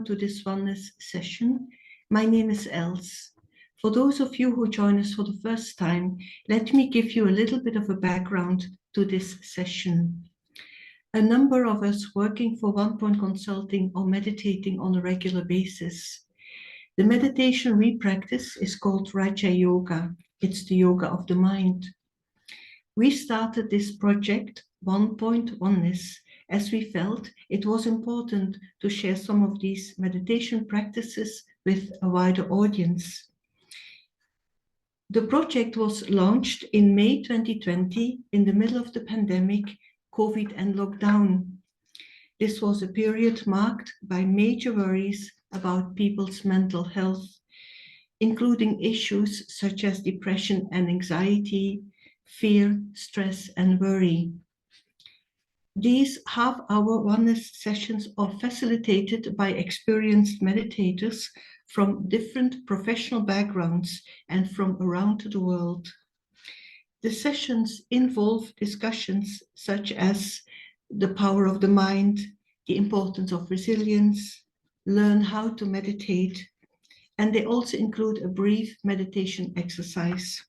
to this oneness session. My name is Els. For those of you who join us for the first time, let me give you a little bit of a background to this session. A number of us working for One Point Consulting are meditating on a regular basis. The meditation we practice is called Raja Yoga. It's the yoga of the mind. We started this project, One Point Oneness, as we felt it was important to share some of these meditation practices with a wider audience. The project was launched in May 2020 in the middle of the pandemic, COVID and lockdown. This was a period marked by major worries about people's mental health, including issues such as depression and anxiety, fear, stress, and worry. These half-hour oneness sessions are facilitated by experienced meditators from different professional backgrounds and from around the world. The sessions involve discussions such as the power of the mind, the importance of resilience, learn how to meditate, and they also include a brief meditation exercise.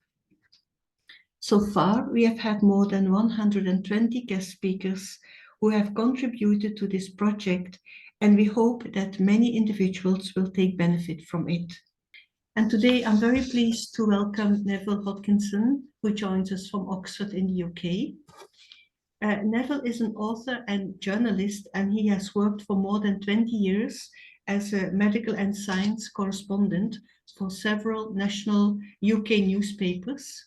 So far, we have had more than 120 guest speakers who have contributed to this project, and we hope that many individuals will take benefit from it. And today, I'm very pleased to welcome Neville Hodgkinson, who joins us from Oxford in the UK. Neville is an author and journalist, and he has worked for more than 20 years as a medical and science correspondent for several national UK newspapers.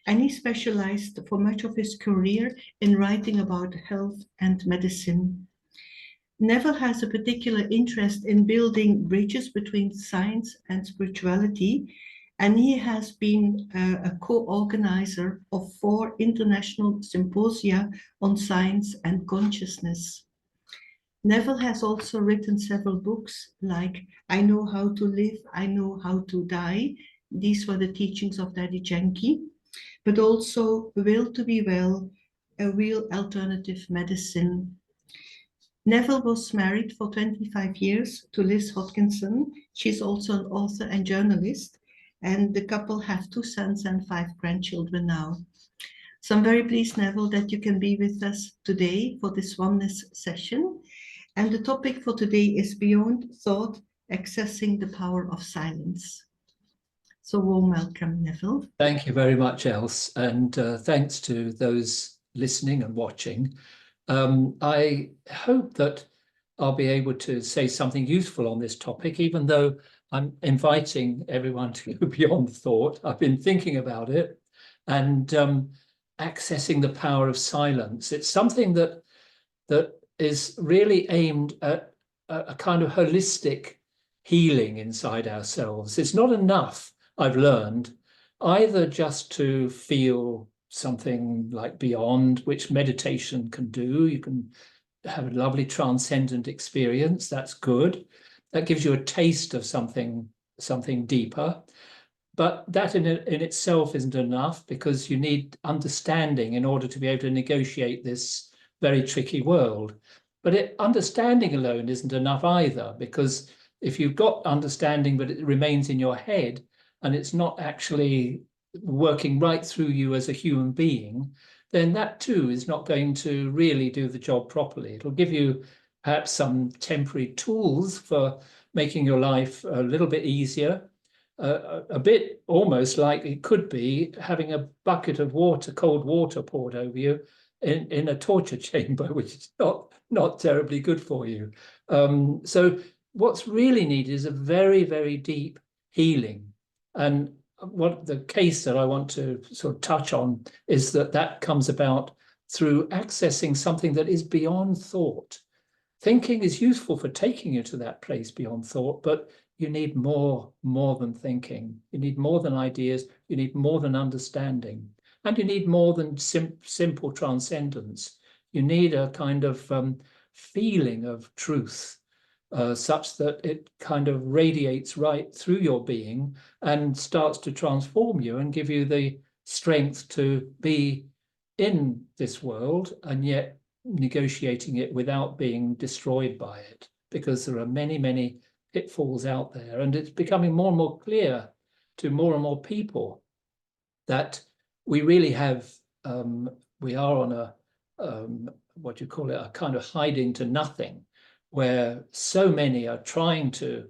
And he specialized for much of his career in writing about health and medicine. Neville has a particular interest in building bridges between science and spirituality, and he has been a co-organizer of 4 international symposia on science and consciousness. Neville has also written several books like I Know How to Live, I Know How to Die. These were the teachings of Dadi Janki, but also Will to Be Well, a real alternative medicine. Neville was married for 25 years to Liz Hodgkinson. She's also an author and journalist, and the couple have 2 sons and 5 grandchildren now. So I'm very pleased, Neville, that you can be with us today for this oneness session. And the topic for today is Beyond Thought, Accessing the Power of Silence. So warm welcome, Neville. Thank you very much, Els, and thanks to those listening and watching. I hope that I'll be able to say something useful on this topic, even though I'm inviting everyone to go beyond thought. I've been thinking about it and accessing the power of silence. It's something that is really aimed at a kind of holistic healing inside ourselves. It's not enough, I've learned, either just to feel something like beyond, which meditation can do. You can have a lovely transcendent experience. That's good. That gives you a taste of something deeper. But that in itself isn't enough, because you need understanding in order to be able to negotiate this very tricky world. But understanding alone isn't enough either, because if you've got understanding but it remains in your head and it's not actually working right through you as a human being, then that too is not going to really do the job properly. It'll give you perhaps some temporary tools for making your life a little bit easier, a bit almost like it could be having a bucket of water, cold water poured over you in a torture chamber, which is not terribly good for you. So what's really needed is a very, very deep healing. And what the case that I want to sort of touch on is that comes about through accessing something that is beyond thought. Thinking is useful for taking you to that place beyond thought, but you need more than thinking. You need more than ideas. You need more than understanding. And you need more than simple transcendence. You need a kind of feeling of truth, such that it kind of radiates right through your being and starts to transform you and give you the strength to be in this world and yet negotiating it without being destroyed by it. because there are many, many pitfalls out there. And it's becoming more and more clear to more and more people that we really have, we are on a, what do you call it, a kind of hiding to nothing, where so many are trying to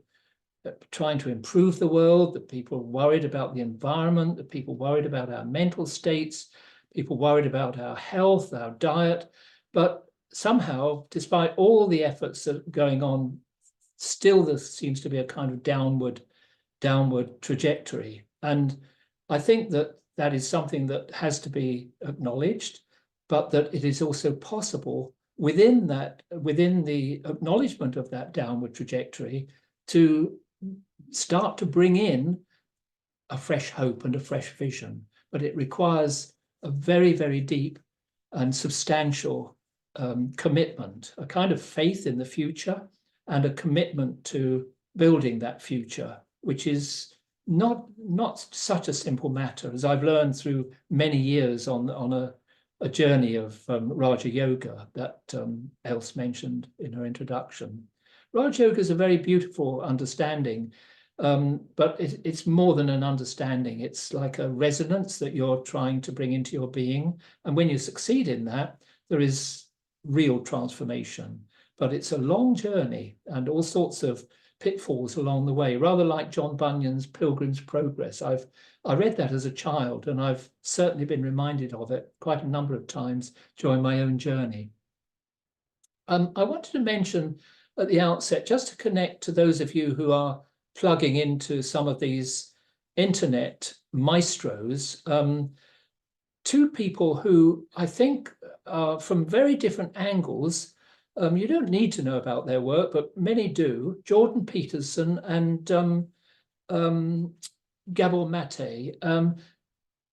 improve the world, that people are worried about the environment, that people are worried about our mental states, people worried about our health, our diet. But somehow, despite all the efforts that are going on, still there seems to be a kind of downward trajectory. And I think that is something that has to be acknowledged, but that it is also possible within the acknowledgement of that downward trajectory to start to bring in a fresh hope and a fresh vision. But it requires a very, very deep and substantial commitment, a kind of faith in the future and a commitment to building that future, which is not such a simple matter, as I've learned through many years on a journey of Raja Yoga that Els mentioned in her introduction. Raja Yoga is a very beautiful understanding, but it's more than an understanding. It's like a resonance that you're trying to bring into your being. And when you succeed in that, there is real transformation. But it's a long journey and all sorts of pitfalls along the way, rather like John Bunyan's Pilgrim's Progress. I read that as a child, and I've certainly been reminded of it quite a number of times during my own journey. I wanted to mention at the outset, just to connect to those of you who are plugging into some of these internet maestros, two people who I think are from very different angles. You don't need to know about their work, but many do. Jordan Peterson and Gabor Mate.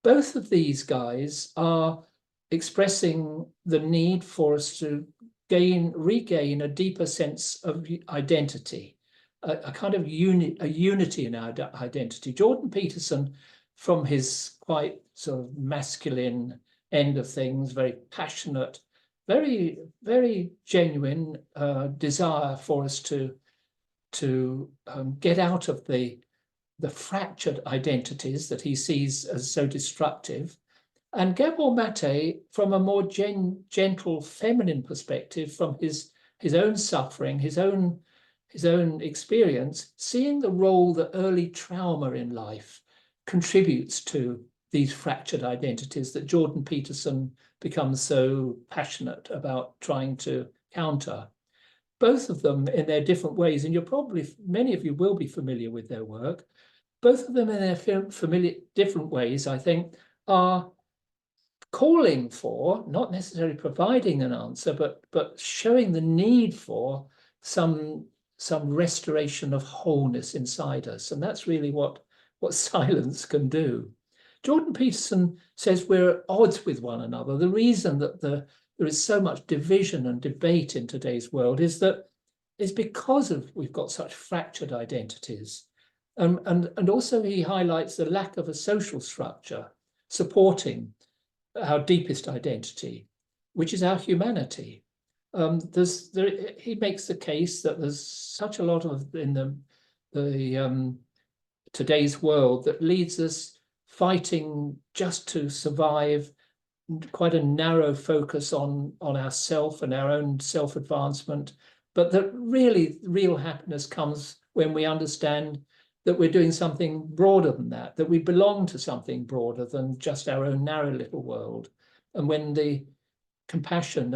Both of these guys are expressing the need for us to regain a deeper sense of identity, a kind of unity in our identity. Jordan Peterson, from his quite sort of masculine end of things, very passionate, very, very genuine desire for us to get out of the fractured identities that he sees as so destructive. And Gabor Mate, from a more gentle, feminine perspective, from his own suffering, his own experience, seeing the role that early trauma in life contributes to these fractured identities that Jordan Peterson becomes so passionate about trying to counter. Both of them in their different ways, and many of you will be familiar with their work. Both of them in their different ways, I think, are calling for, not necessarily providing an answer, but showing the need for some restoration of wholeness inside us. And that's really what silence can do. Jordan Peterson says we're at odds with one another. The reason that there is so much division and debate in today's world is because we've got such fractured identities. And also he highlights the lack of a social structure supporting our deepest identity, which is our humanity. He makes the case that there's such a lot of in the today's world that leads us fighting just to survive, quite a narrow focus on ourself and our own self-advancement, but that really real happiness comes when we understand that we're doing something broader than that we belong to something broader than just our own narrow little world. And when the compassion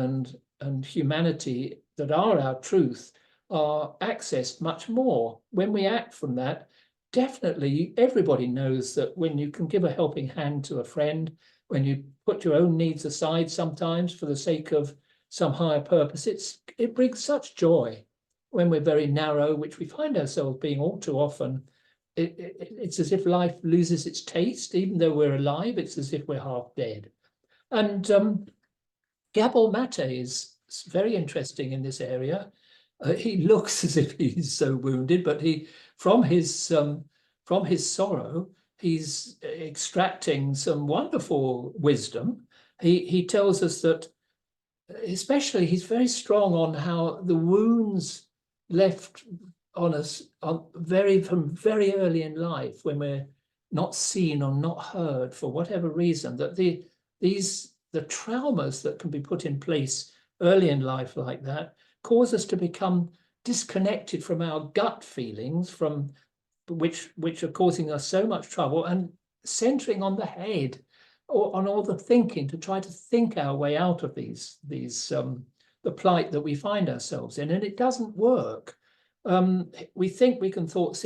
and humanity that are our truth are accessed much more, when we act from that, definitely everybody knows that when you can give a helping hand to a friend, when you put your own needs aside sometimes for the sake of some higher purpose, it brings such joy. When we're very narrow, which we find ourselves being all too often, it's as if life loses its taste. Even though we're alive, it's as if we're half dead. And Gabor Mate is very interesting in this area. He looks as if he's so wounded, but from his sorrow, he's extracting some wonderful wisdom. He tells us that, especially, he's very strong on how the wounds left on us from very early in life, when we're not seen or not heard for whatever reason, that the traumas that can be put in place early in life like that cause us to become disconnected from our gut feelings, from which are causing us so much trouble, and centering on the head or on all the thinking to try to think our way out of these the plight that we find ourselves in. And it doesn't work. We think we can sort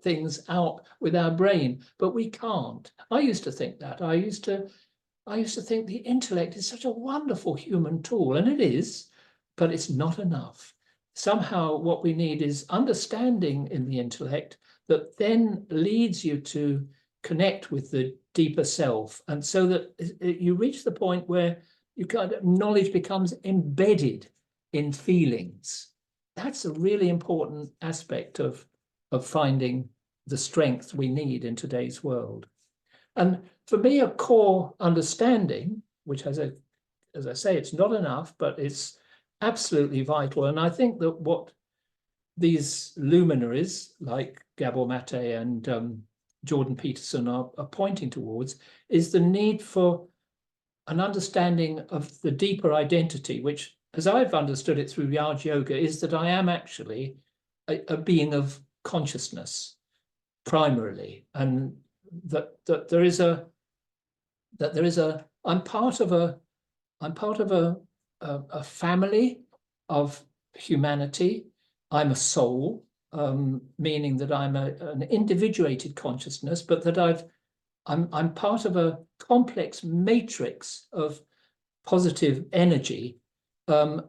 things out with our brain, but we can't. I used to think that. I used to think the intellect is such a wonderful human tool, and it is, but it's not enough. Somehow what we need is understanding in the intellect that then leads you to connect with the deeper self, and so that you reach the point where knowledge becomes embedded in feelings. That's a really important aspect of finding the strength we need in today's world. And for me, a core understanding, which has as I say, it's not enough, but it's absolutely vital. And I think that what these luminaries like Gabor Mate and Jordan Peterson are pointing towards is the need for an understanding of the deeper identity, which, as I've understood it through Raj Yoga, is that I am actually a being of consciousness primarily, and that there is a I'm part of a family of humanity. I'm a soul, meaning that I'm an individuated consciousness, but that I'm part of a complex matrix of positive energy, and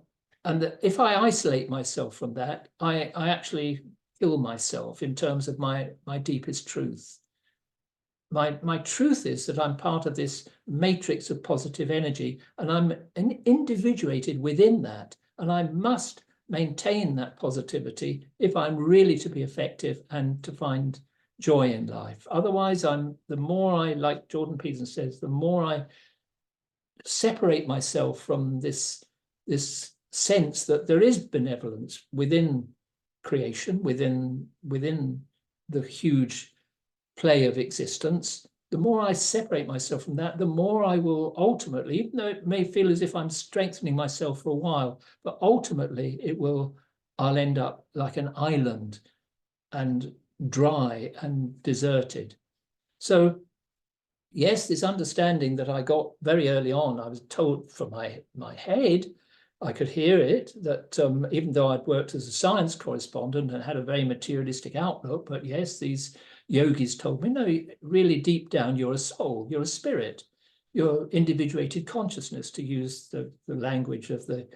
that if I isolate myself from that, I actually kill myself in terms of my deepest truth. My truth is that I'm part of this matrix of positive energy, and I'm individuated within that, and I must maintain that positivity if I'm really to be effective and to find joy in life. Otherwise, the more I, like Jordan Peterson says, the more I separate myself from this sense that there is benevolence within creation, within the huge play of existence, the more I separate myself from that, the more I will ultimately, even though it may feel as if I'm strengthening myself for a while, but ultimately I'll end up like an island and dry and deserted. So yes, this understanding that I got very early on, I was told from my head, I could hear it, that even though I'd worked as a science correspondent and had a very materialistic outlook, but yes, these yogis told me, no, really deep down, you're a soul, you're a spirit, you're individuated consciousness, to use the language of the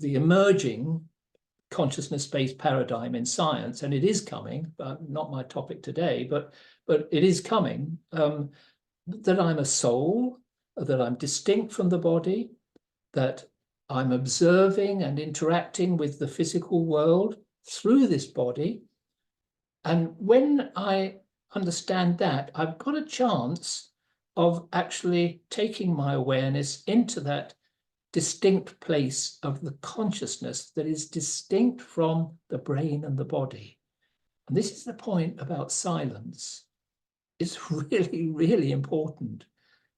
emerging consciousness-based paradigm in science, and it is coming, but not my topic today, but it is coming, that I'm a soul, that I'm distinct from the body, that I'm observing and interacting with the physical world through this body. And when I understand that, I've got a chance of actually taking my awareness into that distinct place of the consciousness that is distinct from the brain and the body. And this is the point about silence. It's really, really important.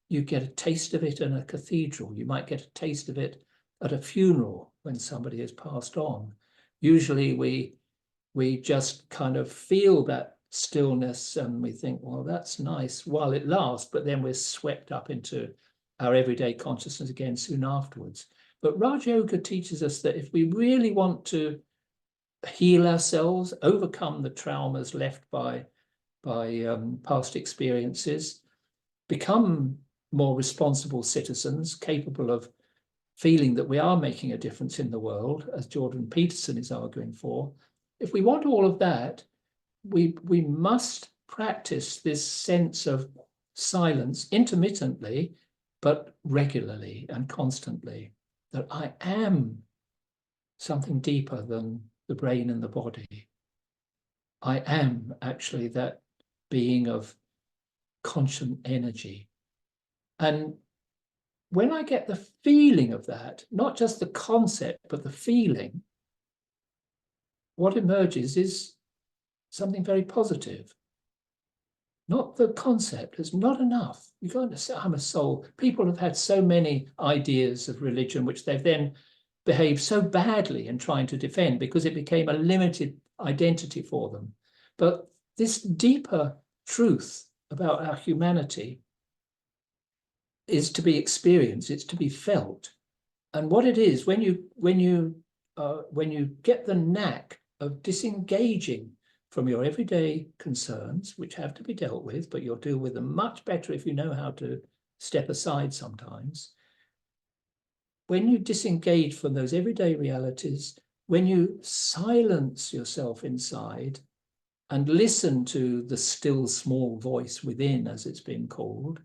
You get a taste of it in a cathedral. You might get a taste of it at a funeral when somebody has passed on. Usually we just kind of feel that stillness and we think, well, that's nice while it lasts, but then we're swept up into our everyday consciousness again soon afterwards. But Raj Yoga teaches us that if we really want to heal ourselves, overcome the traumas left by past experiences, become more responsible citizens, capable of feeling that we are making a difference in the world, as Jordan Peterson is arguing for, if we want all of that, we must practice this sense of silence intermittently, but regularly and constantly, that I am something deeper than the brain and the body. I am actually that being of conscient energy. And when I get the feeling of that, not just the concept, but the feeling, what emerges is something very positive. Not the concept is not enough. You can't say, I'm a soul. People have had so many ideas of religion, which they've then behaved so badly in trying to defend because it became a limited identity for them. But this deeper truth about our humanity is to be experienced, it's to be felt. And what it is, when you get the knack of disengaging from your everyday concerns, which have to be dealt with, but you'll deal with them much better if you know how to step aside sometimes. When you disengage from those everyday realities, when you silence yourself inside and listen to the still small voice within, as it's been called,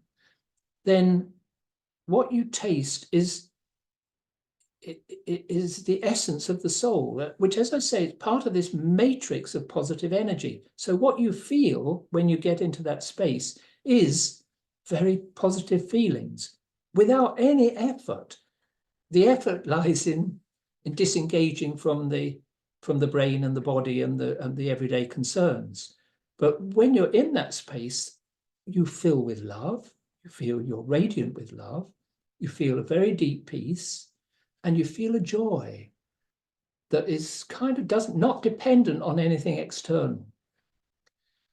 then what you taste is the essence of the soul, which, as I say, is part of this matrix of positive energy. So what you feel when you get into that space is very positive feelings without any effort. The effort lies in disengaging from the brain and the body and the everyday concerns. But when you're in that space, you fill with love, you feel you're radiant with love, you feel a very deep peace, and you feel a joy that is kind of not dependent on anything external.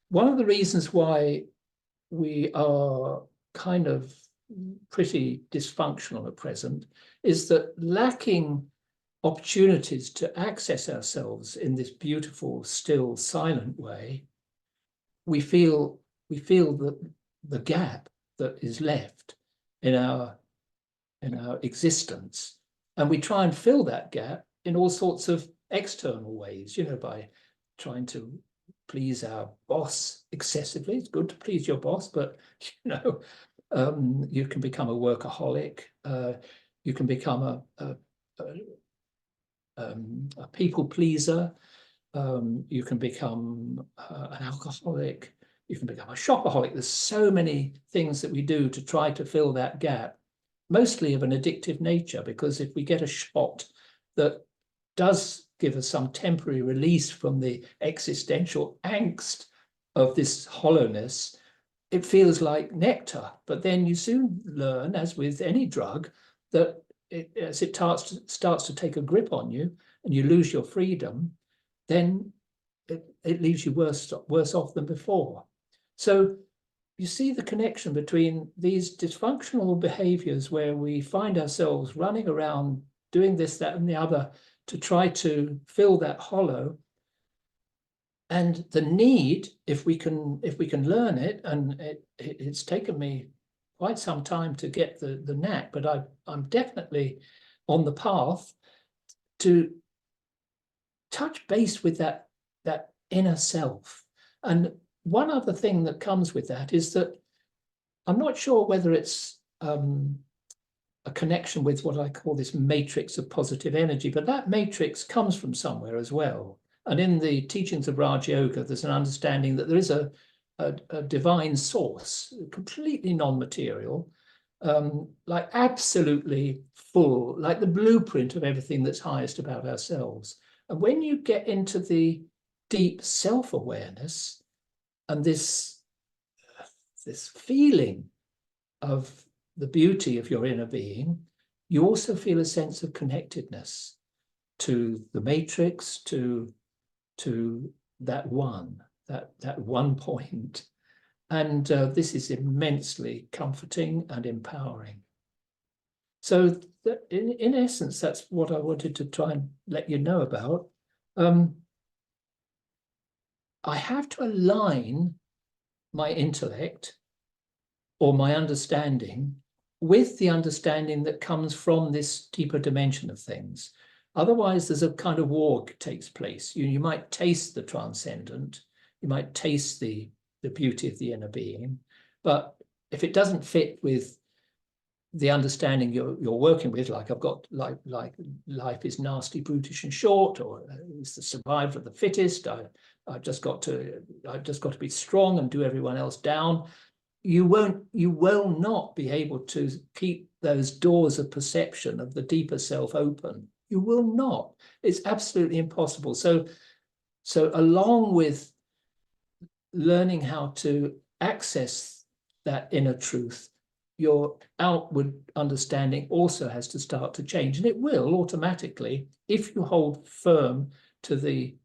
One of the reasons why we are kind of pretty dysfunctional at present is that lacking opportunities to access ourselves in this beautiful, still, silent way, we feel the gap that is left in our existence. And we try and fill that gap in all sorts of external ways, by trying to please our boss excessively. It's good to please your boss, but, you can become a workaholic. You can become a people pleaser. You can become an alcoholic. You can become a shopaholic. There's so many things that we do to try to fill that gap, mostly of an addictive nature, because if we get a shot that does give us some temporary release from the existential angst of this hollowness, it feels like nectar. But then you soon learn, as with any drug, that as it starts to take a grip on you and you lose your freedom, then it leaves you worse off than before. So you see the connection between these dysfunctional behaviors where we find ourselves running around doing this, that, and the other to try to fill that hollow, and the need, if we can learn it, and it's taken me quite some time to get the knack, but I'm definitely on the path to touch base with that inner self. And one other thing that comes with that is that I'm not sure whether it's a connection with what I call this matrix of positive energy, but that matrix comes from somewhere as well. And in the Teachings of Raja Yoga, there's an understanding that there is a divine source, completely non-material, like absolutely full, like the blueprint of everything that's highest about ourselves. And when you get into the deep self-awareness and this feeling of the beauty of your inner being, you also feel a sense of connectedness to the matrix, to that one point. And this is immensely comforting and empowering. So in essence, that's what I wanted to try and let you know about. I have to align my intellect or my understanding with the understanding that comes from this deeper dimension of things. Otherwise, there's a kind of war takes place. You might taste the transcendent, you might taste the beauty of the inner being, but if it doesn't fit with the understanding you're working with, like I've got like life is nasty, brutish, and short, or it's the survival of the fittest. I've just got to be strong and do everyone else down. you will not be able to keep those doors of perception of the deeper self open. You will not. It's absolutely impossible. So along with learning how to access that inner truth, your outward understanding also has to start to change. And it will automatically if you hold firm to the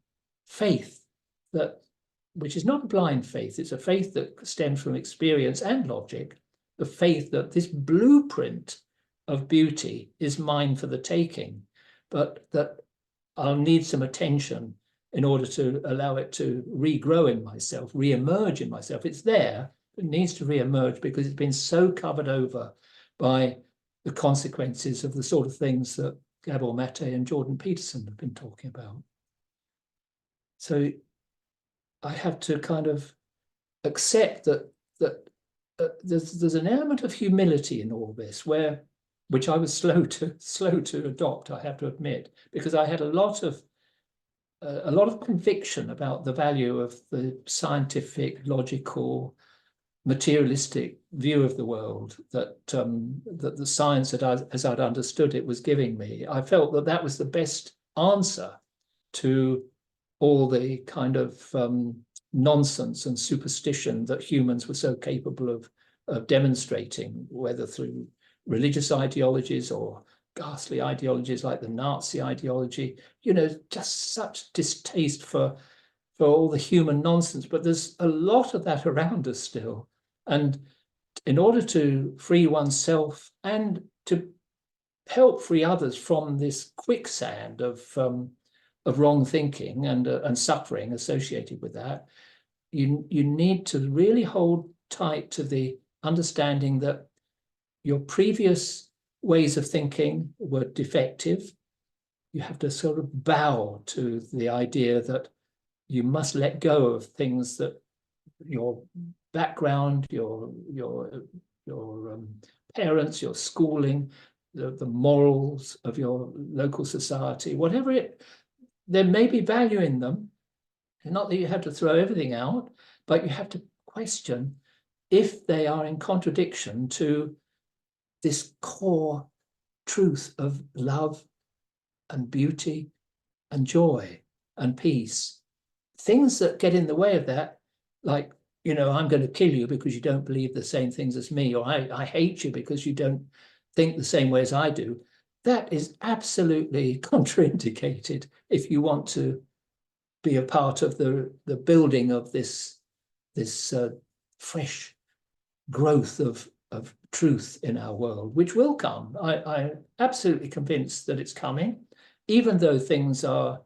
faith that, which is not a blind faith, it's a faith that stems from experience and logic, the faith that this blueprint of beauty is mine for the taking, but that I'll need some attention in order to allow it to regrow in myself, re-emerge in myself. It's there, it needs to re-emerge because it's been so covered over by the consequences of the sort of things that Gabor Mate and Jordan Peterson have been talking about. So I have to kind of accept that there's an element of humility in all this, which I was slow to adopt, I have to admit, because I had a lot of conviction about the value of the scientific, logical, materialistic view of the world that the science, as I'd understood it, was giving me. I felt that was the best answer to all the kind of nonsense and superstition that humans were so capable of demonstrating, whether through religious ideologies or ghastly ideologies like the Nazi ideology, just such distaste for all the human nonsense. But there's a lot of that around us still. And in order to free oneself and to help free others from this quicksand of wrong thinking and suffering associated with that, you need to really hold tight to the understanding that your previous ways of thinking were defective. You have to sort of bow to the idea that you must let go of things that your background, your parents, your schooling, the morals of your local society, whatever there may be value in them. Not that you have to throw everything out, but you have to question if they are in contradiction to this core truth of love and beauty and joy and peace. Things that get in the way of that, like, I'm going to kill you because you don't believe the same things as me, or I hate you because you don't think the same way as I do. That is absolutely contraindicated if you want to be a part of the building of this fresh growth of truth in our world, which will come. I'm absolutely convinced that it's coming, even though things are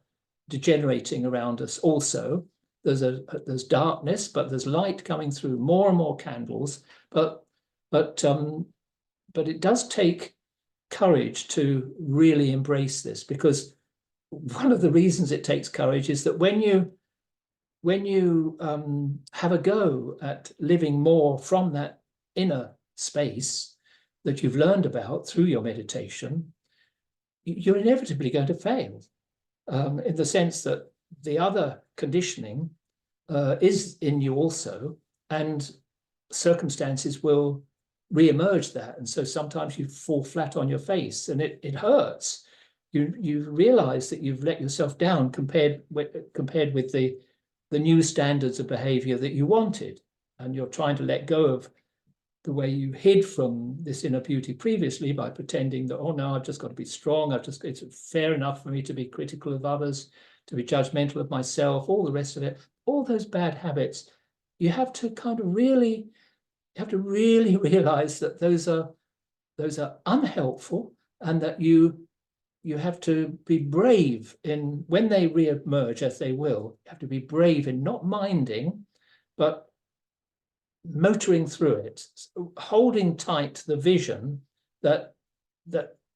degenerating around us also. There's darkness, but there's light coming through more and more candles. But it does take courage to really embrace this, because one of the reasons it takes courage is that when you have a go at living more from that inner space that you've learned about through your meditation, you're inevitably going to fail, in the sense that the other conditioning is in you also, and circumstances will re-emerge that. And so sometimes you fall flat on your face and it hurts. You realize that you've let yourself down compared with the new standards of behavior that you wanted, and you're trying to let go of the way you hid from this inner beauty previously by pretending that, oh no, I've just got to be strong, it's fair enough for me to be critical of others, to be judgmental of myself, all the rest of it, all those bad habits. You have to really realize that those are unhelpful, and that you have to be brave in, when they re-emerge, as they will, you have to be brave in not minding, but motoring through it, holding tight to the vision that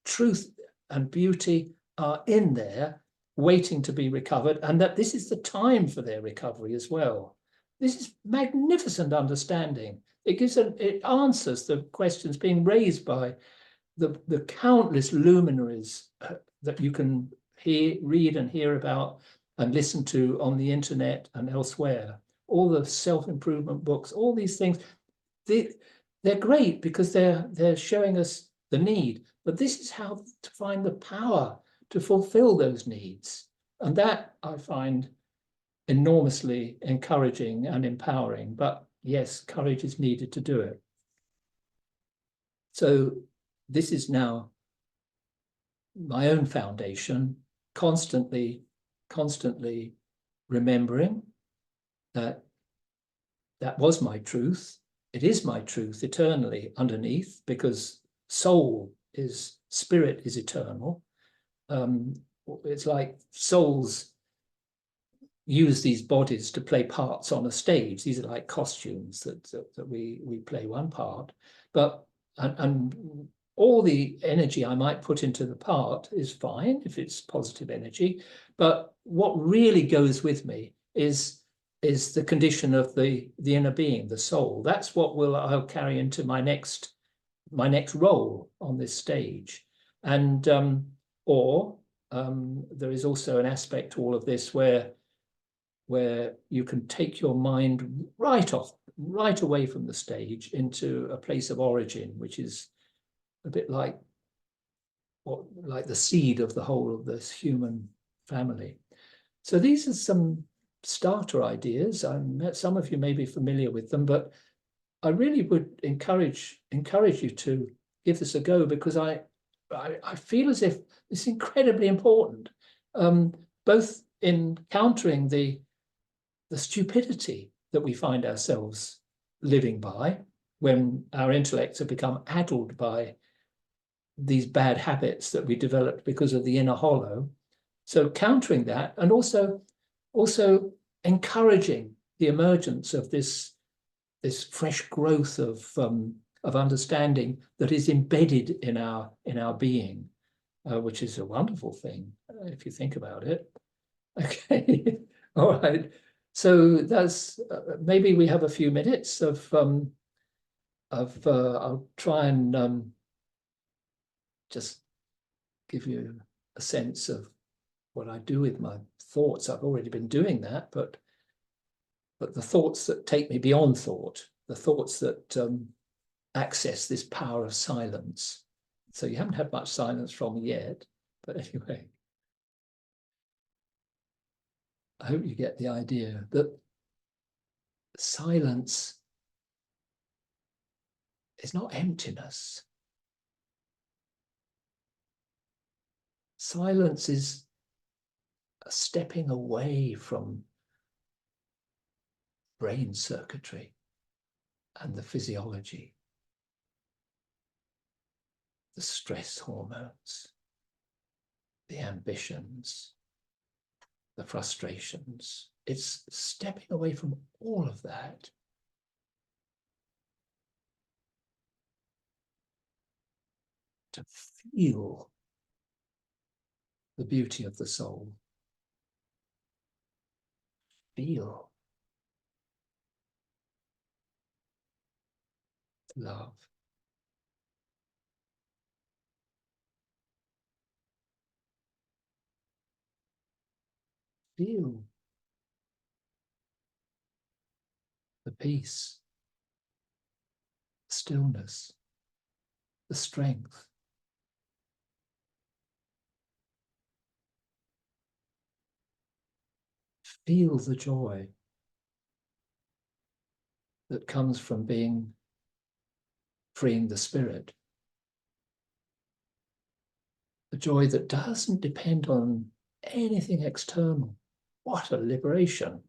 truth and beauty are in there, waiting to be recovered, and that this is the time for their recovery as well. This is magnificent understanding. It answers the questions being raised by the countless luminaries that you can read and hear about and listen to on the internet and elsewhere. All the self-improvement books, all these things. they're great because they're showing us the need, but this is how to find the power to fulfill those needs. And that I find enormously encouraging and empowering, but yes, courage is needed to do it. So this is now my own foundation, constantly remembering that that was my truth. It is my truth eternally underneath, because spirit is eternal. It's like souls use these bodies to play parts on a stage. These are like costumes that we play one part, but and all the energy I might put into the part is fine if it's positive energy, but what really goes with me is the condition of the inner being, the soul. That's what I'll carry into my next role on this stage. And there is also an aspect to all of this where you can take your mind right away from the stage into a place of origin, which is a bit like the seed of the whole of this human family. So these are some starter ideas. Some of you may be familiar with them, but I really would encourage you to give this a go, because I feel as if it's incredibly important, both in countering the stupidity that we find ourselves living by when our intellects have become addled by these bad habits that we developed because of the inner hollow. So countering that, and also encouraging the emergence of this fresh growth of understanding that is embedded in our being, which is a wonderful thing if you think about it. Okay, all right. So that's maybe we have a few minutes of I'll try and just give you a sense of what I do with my thoughts. I've already been doing that, but the thoughts that take me beyond thought, the thoughts that access this power of silence. So you haven't had much silence from me yet, but anyway, I hope you get the idea that silence is not emptiness. Silence is a stepping away from brain circuitry and the physiology, the stress hormones, the ambitions, the frustrations. It's stepping away from all of that to feel the beauty of the soul. Feel love. Feel the peace, the stillness, the strength. Feel the joy that comes from freeing the spirit. The joy that doesn't depend on anything external. What a liberation.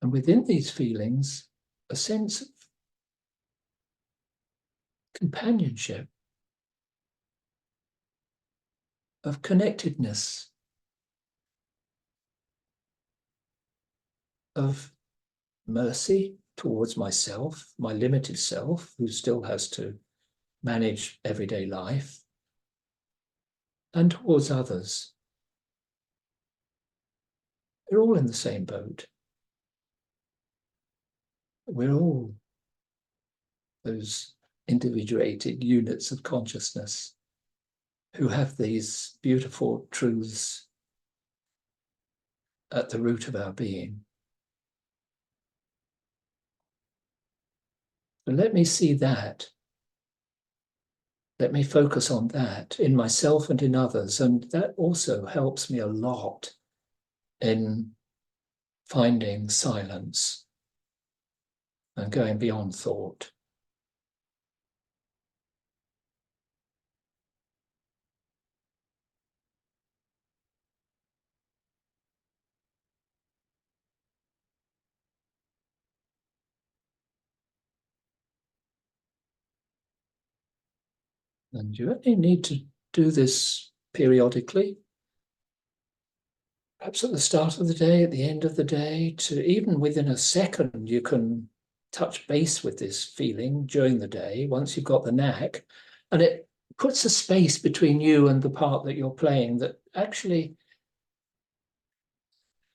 And within these feelings, a sense of companionship, of connectedness, of mercy towards myself, my limited self, who still has to manage everyday life, and towards others. We're all in the same boat. We're all those individuated units of consciousness. who have these beautiful truths at the root of our being. But let me see that. Let me focus on that in myself and in others. And that also helps me a lot in finding silence and going beyond thought. And you only need to do this periodically, perhaps at the start of the day, at the end of the day, to even within a second, you can touch base with this feeling during the day once you've got the knack. And it puts a space between you and the part that you're playing that actually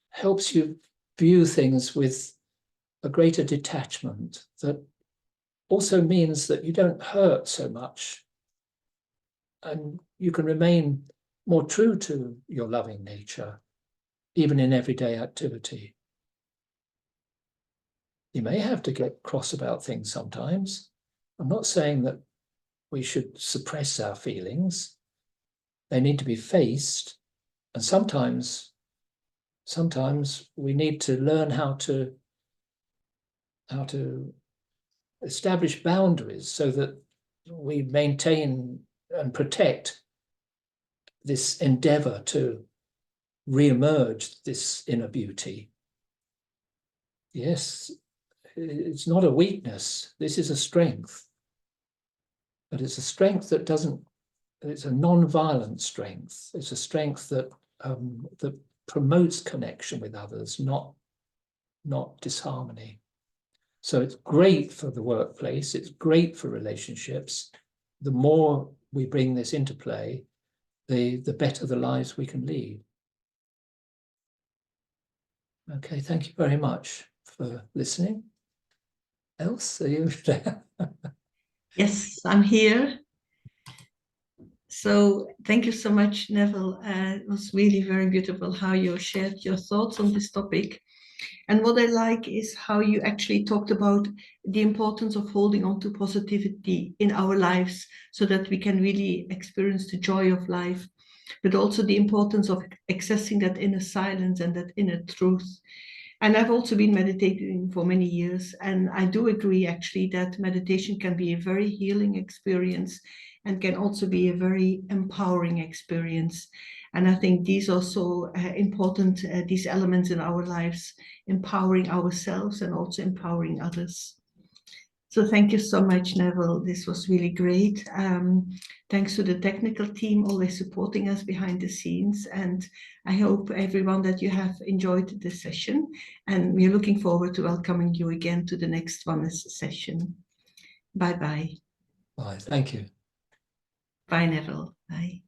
helps you view things with a greater detachment, that also means that you don't hurt so much and you can remain more true to your loving nature, even in everyday activity. You may have to get cross about things sometimes. I'm not saying that we should suppress our feelings. They need to be faced. And sometimes we need to learn how to establish boundaries so that we maintain and protect this endeavor to re-emerge this inner beauty. Yes, it's not a weakness. This is a strength. But it's a strength that doesn't, it's a non-violent strength. It's a strength that that promotes connection with others, not disharmony. So it's great for the workplace. It's great for relationships. The more we bring this into play, the better the lives we can lead. Okay, thank you very much for listening. Else, are you there? Yes, I'm here. So thank you so much, Neville. It was really very beautiful how you shared your thoughts on this topic. And what I like is how you actually talked about the importance of holding on to positivity in our lives so that we can really experience the joy of life, but also the importance of accessing that inner silence and that inner truth. And I've also been meditating for many years, and I do agree actually that meditation can be a very healing experience and can also be a very empowering experience. And I think these are so important, these elements in our lives, empowering ourselves and also empowering others. So thank you so much, Neville. This was really great. Thanks to the technical team always supporting us behind the scenes. And I hope everyone that you have enjoyed this session. And we're looking forward to welcoming you again to the next Oneness session. Bye-bye. Bye, thank you. Bye, Neville. Bye.